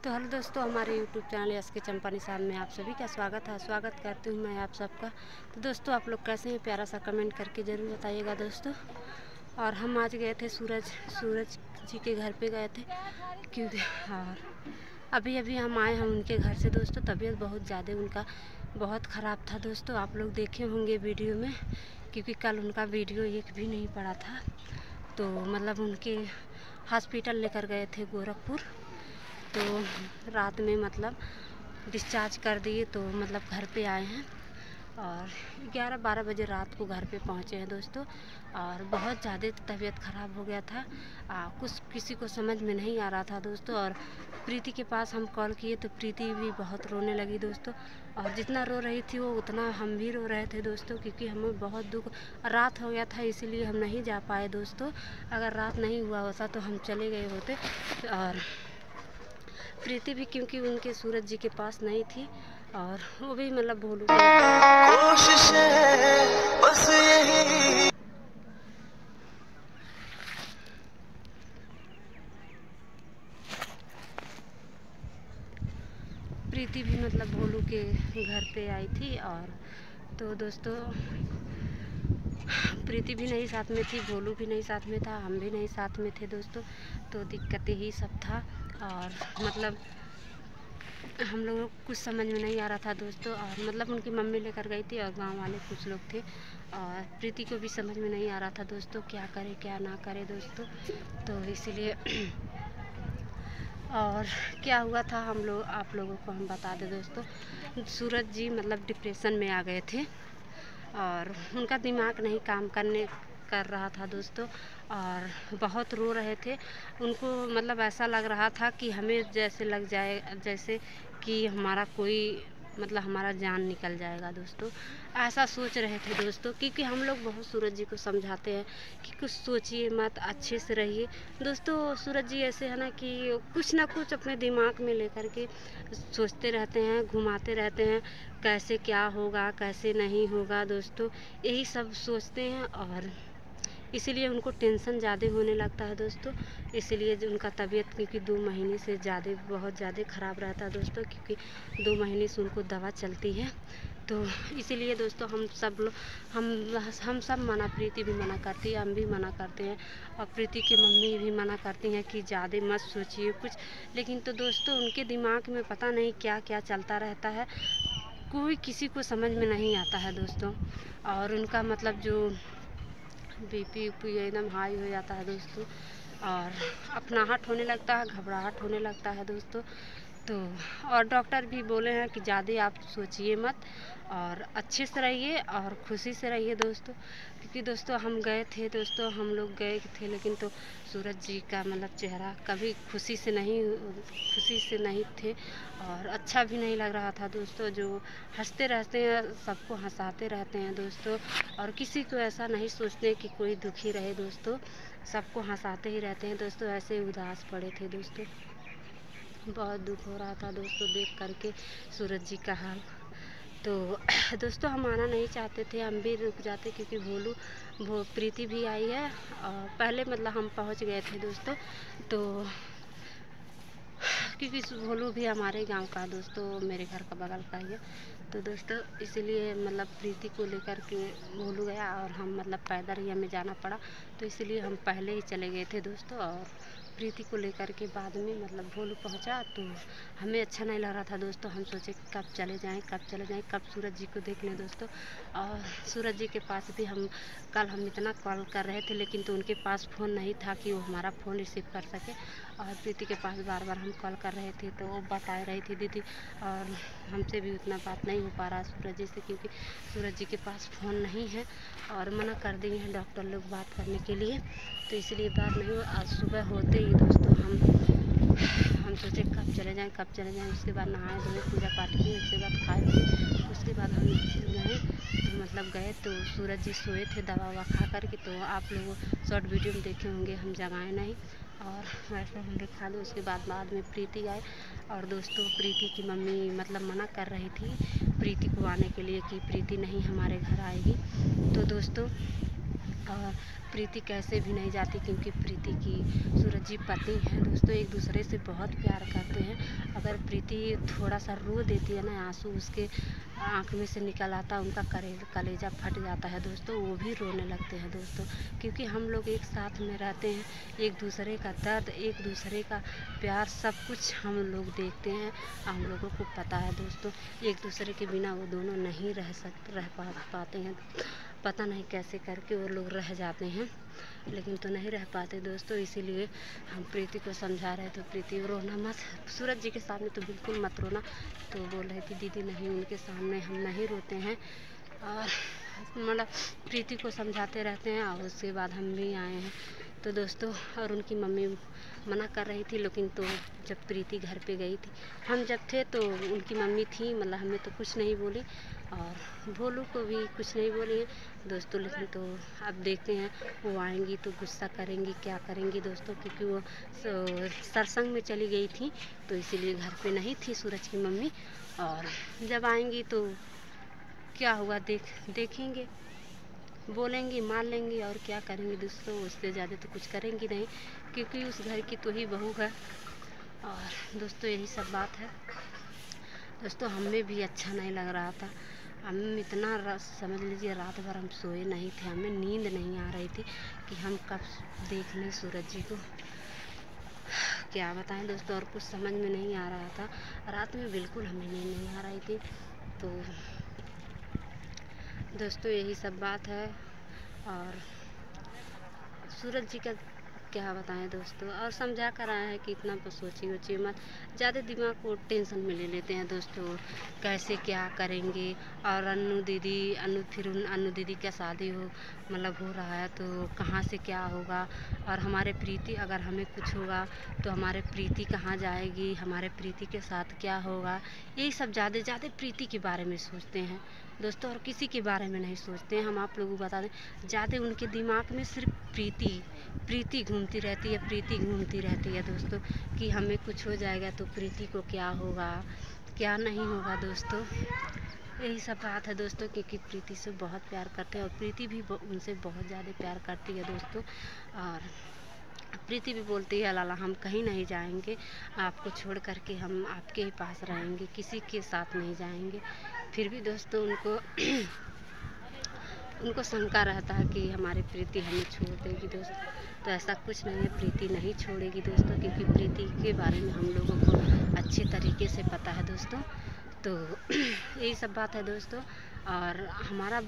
तो हेलो दोस्तों, हमारे यूट्यूब चैनल एस के चंपा निशान में आप सभी का स्वागत करती हूँ मैं आप सबका। तो दोस्तों, आप लोग कैसे हैं, प्यारा सा कमेंट करके ज़रूर बताइएगा दोस्तों। और हम आज गए थे सूरज जी के घर पे गए थे क्योंकि और अभी अभी हम आए हैं उनके घर से दोस्तों। तबीयत बहुत ज़्यादा उनका बहुत ख़राब था दोस्तों, आप लोग देखे होंगे वीडियो में, क्योंकि कल उनका वीडियो एक भी नहीं पड़ा था। तो मतलब उनके हॉस्पिटल लेकर गए थे गोरखपुर, तो रात में मतलब डिस्चार्ज कर दिए। तो मतलब घर पे आए हैं और 11-12 बजे रात को घर पे पहुँचे हैं दोस्तों। और बहुत ज़्यादा तबीयत ख़राब हो गया था, कुछ किसी को समझ में नहीं आ रहा था दोस्तों। और प्रीति के पास हम कॉल किए तो प्रीति भी बहुत रोने लगी दोस्तों। और जितना रो रही थी वो उतना हम भी रो रहे थे दोस्तों, क्योंकि हमें बहुत दुख, रात हो गया था इसीलिए हम नहीं जा पाए दोस्तों। अगर रात नहीं हुआ होता तो हम चले गए होते। और प्रीति भी क्योंकि उनके सूरज जी के पास नहीं थी, और वो भी मतलब भोलू बस यही। प्रीति भी मतलब भोलू के घर पे आई थी। और तो दोस्तों, प्रीति भी नहीं साथ में थी, भोलू भी नहीं साथ में था, हम भी नहीं साथ में थे दोस्तों। तो दिक्कत ही सब था। और मतलब हम लोगों को कुछ समझ में नहीं आ रहा था दोस्तों। और मतलब उनकी मम्मी लेकर गई थी और गांव वाले कुछ लोग थे, और प्रीति को भी समझ में नहीं आ रहा था दोस्तों क्या करे क्या ना करे दोस्तों। तो इसीलिए और क्या हुआ था आप लोगों को हम बता दें दोस्तों। सूरज जी मतलब डिप्रेशन में आ गए थे और उनका दिमाग नहीं काम कर रहा था दोस्तों। और बहुत रो रहे थे, उनको मतलब ऐसा लग रहा था कि हमें जैसे लग जाए, जैसे कि हमारा कोई मतलब हमारा जान निकल जाएगा दोस्तों। ऐसा सोच रहे थे दोस्तों, क्योंकि हम लोग बहुत सूरज जी को समझाते हैं कि कुछ सोचिए मत, अच्छे से रहिए दोस्तों। सूरज जी ऐसे है ना कि कुछ ना कुछ अपने दिमाग में लेकर के सोचते रहते हैं, घुमाते रहते हैं, कैसे क्या होगा कैसे नहीं होगा दोस्तों, यही सब सोचते हैं। और इसीलिए उनको टेंशन ज़्यादा होने लगता है दोस्तों। इसीलिए जो उनका तबीयत क्योंकि 2 महीने से बहुत ज़्यादा ख़राब रहता है दोस्तों, क्योंकि 2 महीने से उनको दवा चलती है। तो इसीलिए दोस्तों हम सब मना, प्रीति भी मना करती है, हम भी मना करते हैं, और प्रीति की मम्मी भी मना करती हैं कि ज़्यादा मत सोचिए कुछ। लेकिन तो दोस्तों उनके दिमाग में पता नहीं क्या क्या चलता रहता है, कोई किसी को समझ में नहीं आता है दोस्तों। और उनका मतलब जो बीपी उपी एकदम हाई हो जाता है दोस्तों, और अपनाहट होने लगता है, घबराहट होने लगता है दोस्तों। तो और डॉक्टर भी बोले हैं कि ज़्यादा आप सोचिए मत, और अच्छे से रहिए और खुशी से रहिए दोस्तों। क्योंकि दोस्तों हम गए थे दोस्तों, हम लोग गए थे, लेकिन तो सूरज जी का मतलब चेहरा कभी खुशी से नहीं थे, और अच्छा भी नहीं लग रहा था दोस्तों। जो हंसते रहते हैं, सबको हंसाते रहते हैं दोस्तों, और किसी को ऐसा नहीं सोचते कि कोई दुखी रहे दोस्तों, सबको हंसाते ही रहते हैं दोस्तों। ऐसे उदास पड़े थे दोस्तों, बहुत दुख हो रहा था दोस्तों देख करके सूरज जी का हाल। तो दोस्तों हम आना नहीं चाहते थे, हम भी रुक जाते, क्योंकि प्रीति भी आई है, और पहले मतलब हम पहुंच गए थे दोस्तों। तो क्योंकि भोलू भी हमारे गांव का दोस्तों, मेरे घर का बगल का ही है। तो दोस्तों इसीलिए मतलब प्रीति को लेकर के भोलू गया, और हम मतलब पैदल ही हमें जाना पड़ा। तो इसलिए हम पहले ही चले गए थे दोस्तों, और प्रीति को लेकर के बाद में मतलब भोलू पहुंचा। तो हमें अच्छा नहीं लग रहा था दोस्तों, हम सोचे कब चले जाएं कब सूरज जी को देख लें दोस्तों। और सूरज जी के पास भी हम इतना कॉल कर रहे थे, लेकिन तो उनके पास फ़ोन नहीं था कि वो हमारा फ़ोन रिसीव कर सके। और प्रीति के पास बार बार हम कॉल कर रहे थे, तो वो बता रही थी दीदी, और हमसे भी उतना बात नहीं हो पा रहा सूरज जी से, क्योंकि सूरज जी के पास फ़ोन नहीं है, और मना कर दिए हैं डॉक्टर लोग बात करने के लिए। तो इसलिए बात नहीं हुआ। आज सुबह होते ही दोस्तों हम सोचे कब चले जाएं। उसके बाद नहाए धोए, पूजा पाठ किए, उसके बाद खाए पिए, उसके बाद हम गए। तो मतलब गए तो सूरज जी सोए थे दवा ववा खा कर के। तो आप लोग शॉर्ट वीडियो में देखे होंगे, हम जगाए नहीं, और वैसे हम दिखा ली। उसके बाद में प्रीति आए, और दोस्तों प्रीति की मम्मी मतलब मना कर रही थी प्रीति को आने के लिए, कि प्रीति नहीं हमारे घर आएगी। तो दोस्तों और प्रीति कैसे भी नहीं जाती, क्योंकि प्रीति की सूरज जी पति हैं दोस्तों, एक दूसरे से बहुत प्यार करते हैं, और अगर प्रीति थोड़ा सा रो देती है ना, आंसू उसके आँख में से निकल आता, उनका कलेजा फट जाता है दोस्तों, वो भी रोने लगते हैं दोस्तों। क्योंकि हम लोग एक साथ में रहते हैं, एक दूसरे का दर्द, एक दूसरे का प्यार, सब कुछ हम लोग देखते हैं, हम लोगों को पता है दोस्तों। एक दूसरे के बिना वो दोनों नहीं रह पाते हैं, पता नहीं कैसे करके वो लोग रह जाते हैं, लेकिन तो नहीं रह पाते दोस्तों। इसीलिए हम प्रीति को समझा रहे थे, प्रीति रोना मत, सूरज जी के सामने तो बिल्कुल मत रोना। तो बोल रही थी दीदी नहीं, उनके सामने हम नहीं रोते हैं। और मतलब प्रीति को समझाते रहते हैं, और उसके बाद हम भी आए हैं तो दोस्तों। और उनकी मम्मी मना कर रही थी, लेकिन तो जब प्रीति घर पे गई थी, हम जब थे तो उनकी मम्मी थी, मतलब हमें तो कुछ नहीं बोली, और भोलू को भी कुछ नहीं बोली है दोस्तों। लेकिन तो अब देखते हैं, वो आएंगी तो गुस्सा करेंगी, क्या करेंगी दोस्तों, क्योंकि वो सत्संग में चली गई थी, तो इसीलिए घर पे नहीं थी सूरज की मम्मी। और जब आएंगी तो क्या हुआ देखेंगे, बोलेंगी, मान लेंगी, और क्या करेंगी दोस्तों, उससे ज़्यादा तो कुछ करेंगी नहीं, क्योंकि उस घर की तो ही बहू है। और दोस्तों यही सब बात है दोस्तों। हमें भी अच्छा नहीं लग रहा था, हम इतना समझ लीजिए रात भर हम सोए नहीं थे, हमें नींद नहीं आ रही थी कि हम कब देख लें सूरज जी को, क्या बताएं दोस्तों। और कुछ समझ में नहीं आ रहा था, रात में बिल्कुल हमें नींद नहीं आ रही थी। तो दोस्तों यही सब बात है। और सूरज जी का क्या बताएं दोस्तों, और समझा कर आए हैं कि इतना तो सोचिए मत, ज़्यादा दिमाग को टेंशन में ले लेते हैं दोस्तों, कैसे क्या करेंगे। और फिर अनु दीदी का शादी मतलब हो रहा है, तो कहाँ से क्या होगा, और हमारे प्रीति अगर हमें कुछ होगा तो हमारे प्रीति कहाँ जाएगी, हमारे प्रीति के साथ क्या होगा, यही सब ज़्यादा प्रीति के बारे में सोचते हैं दोस्तों, और किसी के बारे में नहीं सोचते हैं। हम आप लोगों को बता दें, ज़्यादा उनके दिमाग में सिर्फ प्रीति घूमती रहती है दोस्तों, कि हमें कुछ हो जाएगा तो प्रीति को क्या होगा, क्या नहीं होगा दोस्तों। यही सब बात है दोस्तों, क्योंकि प्रीति से बहुत प्यार करते हैं, और प्रीति भी उनसे बहुत ज़्यादा प्यार करती है दोस्तों। और प्रीति भी बोलती है लाला हम कहीं नहीं जाएंगे, आपको छोड़ करके हम आपके ही पास रहेंगे, किसी के साथ नहीं जाएंगे। फिर भी दोस्तों उनको शंका रहता है कि हमारी प्रीति हमें छोड़ देगी दोस्तों, तो ऐसा कुछ नहीं है, प्रीति नहीं छोड़ेगी दोस्तों, क्योंकि प्रीति के बारे में हम लोगों को अच्छे तरीके से पता है दोस्तों। तो यही सब बात है दोस्तों। और हमारा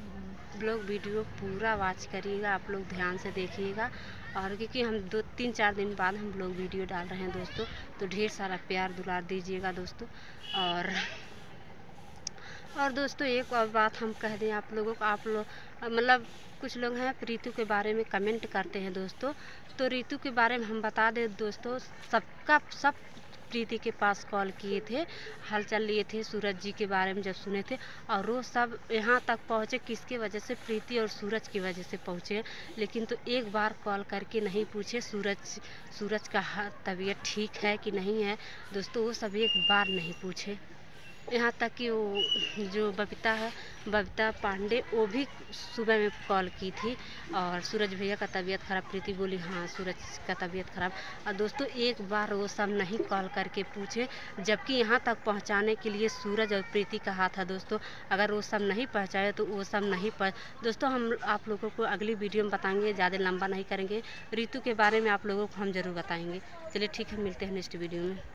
ब्लॉग वीडियो पूरा वॉच करिएगा, आप लोग ध्यान से देखिएगा, और क्योंकि हम 2-3-4 दिन बाद हम ब्लॉग वीडियो डाल रहे हैं दोस्तों, तो ढेर सारा प्यार दुलार दीजिएगा दोस्तों। और दोस्तों एक और बात हम कह दें आप लोगों को, आप लोग मतलब कुछ लोग हैं ऋतु के बारे में कमेंट करते हैं दोस्तों, तो ऋतु के बारे में हम बता दें दोस्तों, सब प्रीति के पास कॉल किए थे, हालचाल लिए थे सूरज जी के बारे में जब सुने थे, और वो सब यहाँ तक पहुँचे किसके वजह से, प्रीति और सूरज की वजह से पहुँचे। लेकिन तो एक बार कॉल करके नहीं पूछे सूरज का तबीयत ठीक है कि नहीं है दोस्तों, वो सब एक बार नहीं पूछे। यहाँ तक कि वो जो बबीता पांडे, वो भी सुबह में कॉल की थी, और सूरज भैया का तबीयत ख़राब, प्रीति बोली हाँ सूरज का तबीयत ख़राब, और दोस्तों एक बार वो सब नहीं कॉल करके पूछे, जबकि यहाँ तक पहुँचाने के लिए सूरज और प्रीति का हाथ है दोस्तों। अगर वो सब नहीं पहुँचाए तो वो सब नहीं दोस्तों हम आप लोगों को अगली वीडियो में बताएंगे, ज़्यादा लंबा नहीं करेंगे, ऋतु के बारे में आप लोगों को हम ज़रूर बताएंगे। चलिए ठीक है, मिलते हैं नेक्स्ट वीडियो में।